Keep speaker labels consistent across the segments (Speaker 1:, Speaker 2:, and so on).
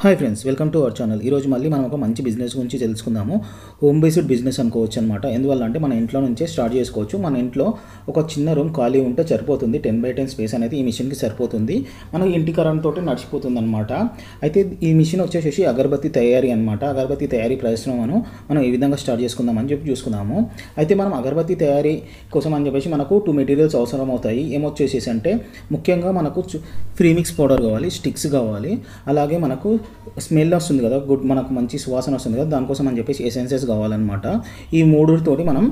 Speaker 1: Hi friends, welcome to our channel. ఈరోజు మళ్ళీ మనం ఒక మంచి బిజినెస్ గురించి తెలుసుకుందాము. హోమ్ బేస్డ్ బిజినెస్ అనుకోవచ్చు అనమాట. ఎందువల్ల అంటే మన ఇంట్లో నుంచే స్టార్ట్ చేసుకోవచ్చు. మన ఇంట్లో ఒక చిన్న రూమ్ ఖాళీ ఉంటే సరిపోతుంది. 10x10 స్పేస్ అనేది ఈ మిషన్కి సరిపోతుంది. మన ఇంటి కరెంట్ తోటి నడిచిపోతుంది అనమాట. అయితే ఈ మిషన్ వచ్చేసి అగరబత్తి తయారీ అనమాట. అగరబత్తి తయారీ పరిశ్రమను మనం ఈ విధంగా స్టార్ట్ చేసుకుందామని చూసుకుందాము. అయితే మనం అగరబత్తి తయారీ కోసం అని చెప్పేసి మనకు 2 మెటీరియల్స్ అవసరం అవుతాయి. ఏమొచ్చేసేసి అంటే ముఖ్యంగా మనకు ప్రీమిక్స్ పౌడర్ కావాలి, స్టిక్స్ కావాలి, అలాగే మనకు స్మెల్ వస్తుంది కదా, మనకు మంచి సువాసన వస్తుంది కదా, దానికోసం అని చెప్పేసి ఎసెన్సెస్ కావాలన్నమాట. ఈ మూడుతోటి మనం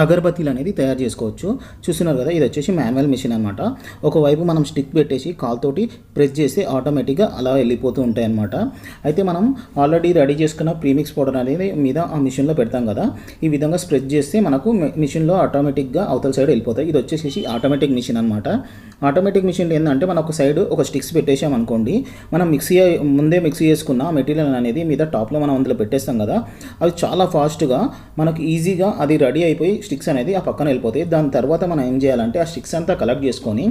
Speaker 1: అగరబత్తీలు అనేది తయారు చేసుకోవచ్చు. చూస్తున్నారు కదా, ఇది వచ్చేసి మాన్యువల్ మిషన్ అనమాట. ఒకవైపు మనం స్టిక్ పెట్టేసి కాల్తోటి ప్రెస్ చేస్తే ఆటోమేటిక్గా అలా వెళ్ళిపోతూ ఉంటాయి అనమాట. అయితే మనం ఆల్రెడీ రెడీ చేసుకున్న ప్రీమిక్స్ పౌడర్ అనేది మీద ఆ మిషన్లో పెడతాం కదా, ఈ విధంగా స్ప్రెడ్ చేస్తే మనకు మిషన్లో ఆటోమేటిక్గా అవతల సైడ్ వెళ్ళిపోతాయి. ఇది వచ్చేసి ఆటోమేటిక్ మిషన్ అనమాట. ఆటోమేటిక్ మిషన్లో ఏంటంటే మనం ఒక సైడ్ ఒక స్టిక్స్ పెట్టేసాం అనుకోండి, మనం ముందే మిక్సీ చేసుకున్న మెటీరియల్ అనేది మీద టాప్లో మనం అందులో పెట్టేస్తాం కదా, అది చాలా ఫాస్ట్గా మనకు ఈజీగా అది రెడీ అయిపోయి స్టిక్స్ అనేది ఆ పక్కన వెళ్ళిపోతాయి. దాని తర్వాత మనం ఏం చేయాలంటే ఆ స్టిక్స్ అంతా కలెక్ట్ చేసుకొని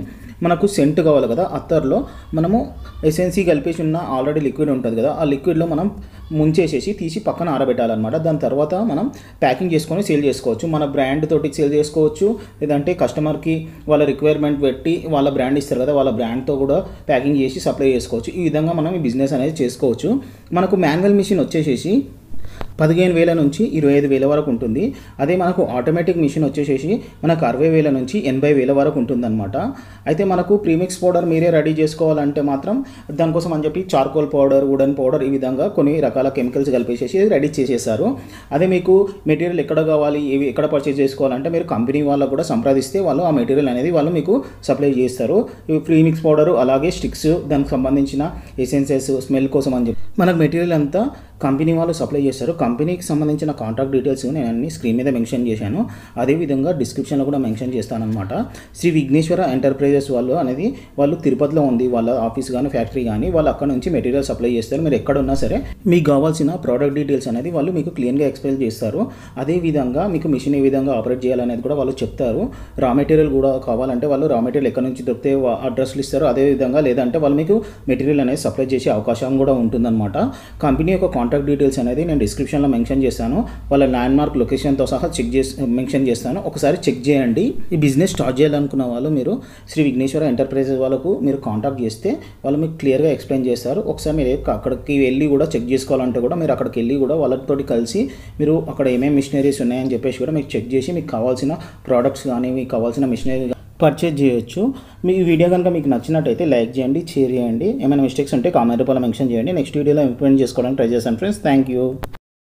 Speaker 1: మనకు సెంట్ కావాలి కదా, అత్తర్లో మనము ఎసెన్సీ కలిపేసి ఉన్న ఆల్రెడీ లిక్విడ్ ఉంటుంది కదా, ఆ లిక్విడ్లో మనం ముంచేసేసి తీసి పక్కన ఆరబెట్టాలన్నమాట. దాని తర్వాత మనం ప్యాకింగ్ చేసుకొని సేల్ చేసుకోవచ్చు. మన బ్రాండ్ తోటి సేల్ చేసుకోవచ్చు, లేదంటే కస్టమర్కి వాళ్ళ రిక్వైర్మెంట్ పెట్టి వాళ్ళ బ్రాండ్ ఇస్తారు కదా, వాళ్ళ బ్రాండ్తో కూడా ప్యాకింగ్ చేసి సప్లై చేసుకోవచ్చు. ఈ విధంగా మనం ఈ బిజినెస్ అనేది చేసుకోవచ్చు. మనకు మాన్యువల్ మిషన్ వచ్చేసేసి 15,000 నుంచి 25,000 వరకు ఉంటుంది. అదే మనకు ఆటోమేటిక్ మిషన్ వచ్చేసేసి మనకు 60,000 నుంచి 80,000 వరకు ఉంటుందన్నమాట. అయితే మనకు ప్రీమిక్స్ పౌడర్ మీరే రెడీ చేసుకోవాలంటే మాత్రం దానికోసం అని చెప్పి చార్కోల్ పౌడర్, వుడెన్ పౌడర్, ఈ విధంగా కొన్ని రకాల కెమికల్స్ కలిపేసేసి రెడీ చేసేస్తారు. అదే మీకు మెటీరియల్ ఎక్కడ కావాలి, ఇవి ఎక్కడ పర్చేజ్ చేసుకోవాలంటే మీరు కంపెనీ వాళ్ళకు కూడా సంప్రదిస్తే వాళ్ళు ఆ మెటీరియల్ అనేది వాళ్ళు మీకు సప్లై చేస్తారు. ఇవి ప్రీమిక్స్ పౌడరు, అలాగే స్టిక్స్, దానికి సంబంధించిన ఎసెన్సెస్, స్మెల్ కోసం అని చెప్పి మనకు మెటీరియల్ అంతా కంపెనీ వాళ్ళు సప్లై చేస్తారు. కంపెనీకి సంబంధించిన కాంటాక్ట్ డీటెయిల్స్ నేను అన్ని స్క్రీన్ మీద మెన్షన్ చేశాను. అదేవిధంగా డిస్క్రిప్షన్లో కూడా మెన్షన్ చేస్తానన్నమాట. శ్రీ విఘ్నేశ్వర ఎంటర్ప్రైజెస్ వాళ్ళు తిరుపతిలో ఉంది వాళ్ళ ఆఫీస్ కానీ ఫ్యాక్టరీ కానీ, వాళ్ళు అక్కడ నుంచి మెటీరియల్ సప్లై చేస్తారు. మీరు ఎక్కడ ఉన్నా సరే మీకు కావాల్సిన ప్రోడక్ట్ డీటెయిల్స్ అనేది వాళ్ళు మీకు క్లియర్గా ఎక్స్ప్లెయిన్ చేస్తారు. అదేవిధంగా మీకు మిషన్ ఏ విధంగా ఆపరేట్ చేయాలనేది కూడా వాళ్ళు చెప్తారు. రా మెటీరియల్ కూడా కావాలంటే వాళ్ళు రా మెటీరియల్ ఎక్కడ నుంచి దొరికితే అడ్రస్లు ఇస్తారు. అదేవిధంగా లేదంటే వాళ్ళు మీకు మెటీరియల్ అనేది సప్లై చేసే అవకాశం కూడా ఉంటుందన్నమాట. కంపెనీ యొక్క కాంటాక్ట్ డీటెయిల్స్ అనేది నేను డిస్క్రిప్షన్లో మెన్షన్ చేస్తాను. వాళ్ళ ల్యాండ్మార్క్ లొకేషన్తో సహా మెన్షన్ చేస్తాను. ఒకసారి చెక్ చేయండి. ఈ బిజినెస్ స్టార్ట్ చేయాలనుకున్న వాళ్ళు మీరు శ్రీ విఘ్నేశ్వర ఎంటర్ప్రైజెస్ వాళ్ళకు మీరు కాంటాక్ట్ చేస్తే వాళ్ళు మీకు క్లియర్గా ఎక్స్ప్లెయిన్ చేస్తారు. ఒకసారి మీరు అక్కడికి వెళ్ళి కూడా చెక్ చేసుకోవాలంటే కూడా మీరు అక్కడికి వెళ్ళి కూడా వాళ్ళతో కలిసి మీరు అక్కడ ఏమేమి మిషనరీస్ ఉన్నాయని చెప్పేసి కూడా మీకు చెక్ చేసి మీకు కావాల్సిన ప్రోడక్ట్స్ కానీ మీకు కావాల్సిన మిషనరీ పర్చేజ్ చేయొచ్చు. మీ వీడియో కనుక మీకు నచ్చినట్టయితే లైక్ చేయండి, షేర్ చేయండి. ఏమైనా మిస్టేక్స్ ఉంటే కామెంట్ రూపంలో మెన్షన్ చేయండి. నెక్స్ట్ వీడియోలో ఇంప్లిమెంట్ చేసుకోవడానికి ట్రై చేస్తాను ఫ్రెండ్స్. Thank you.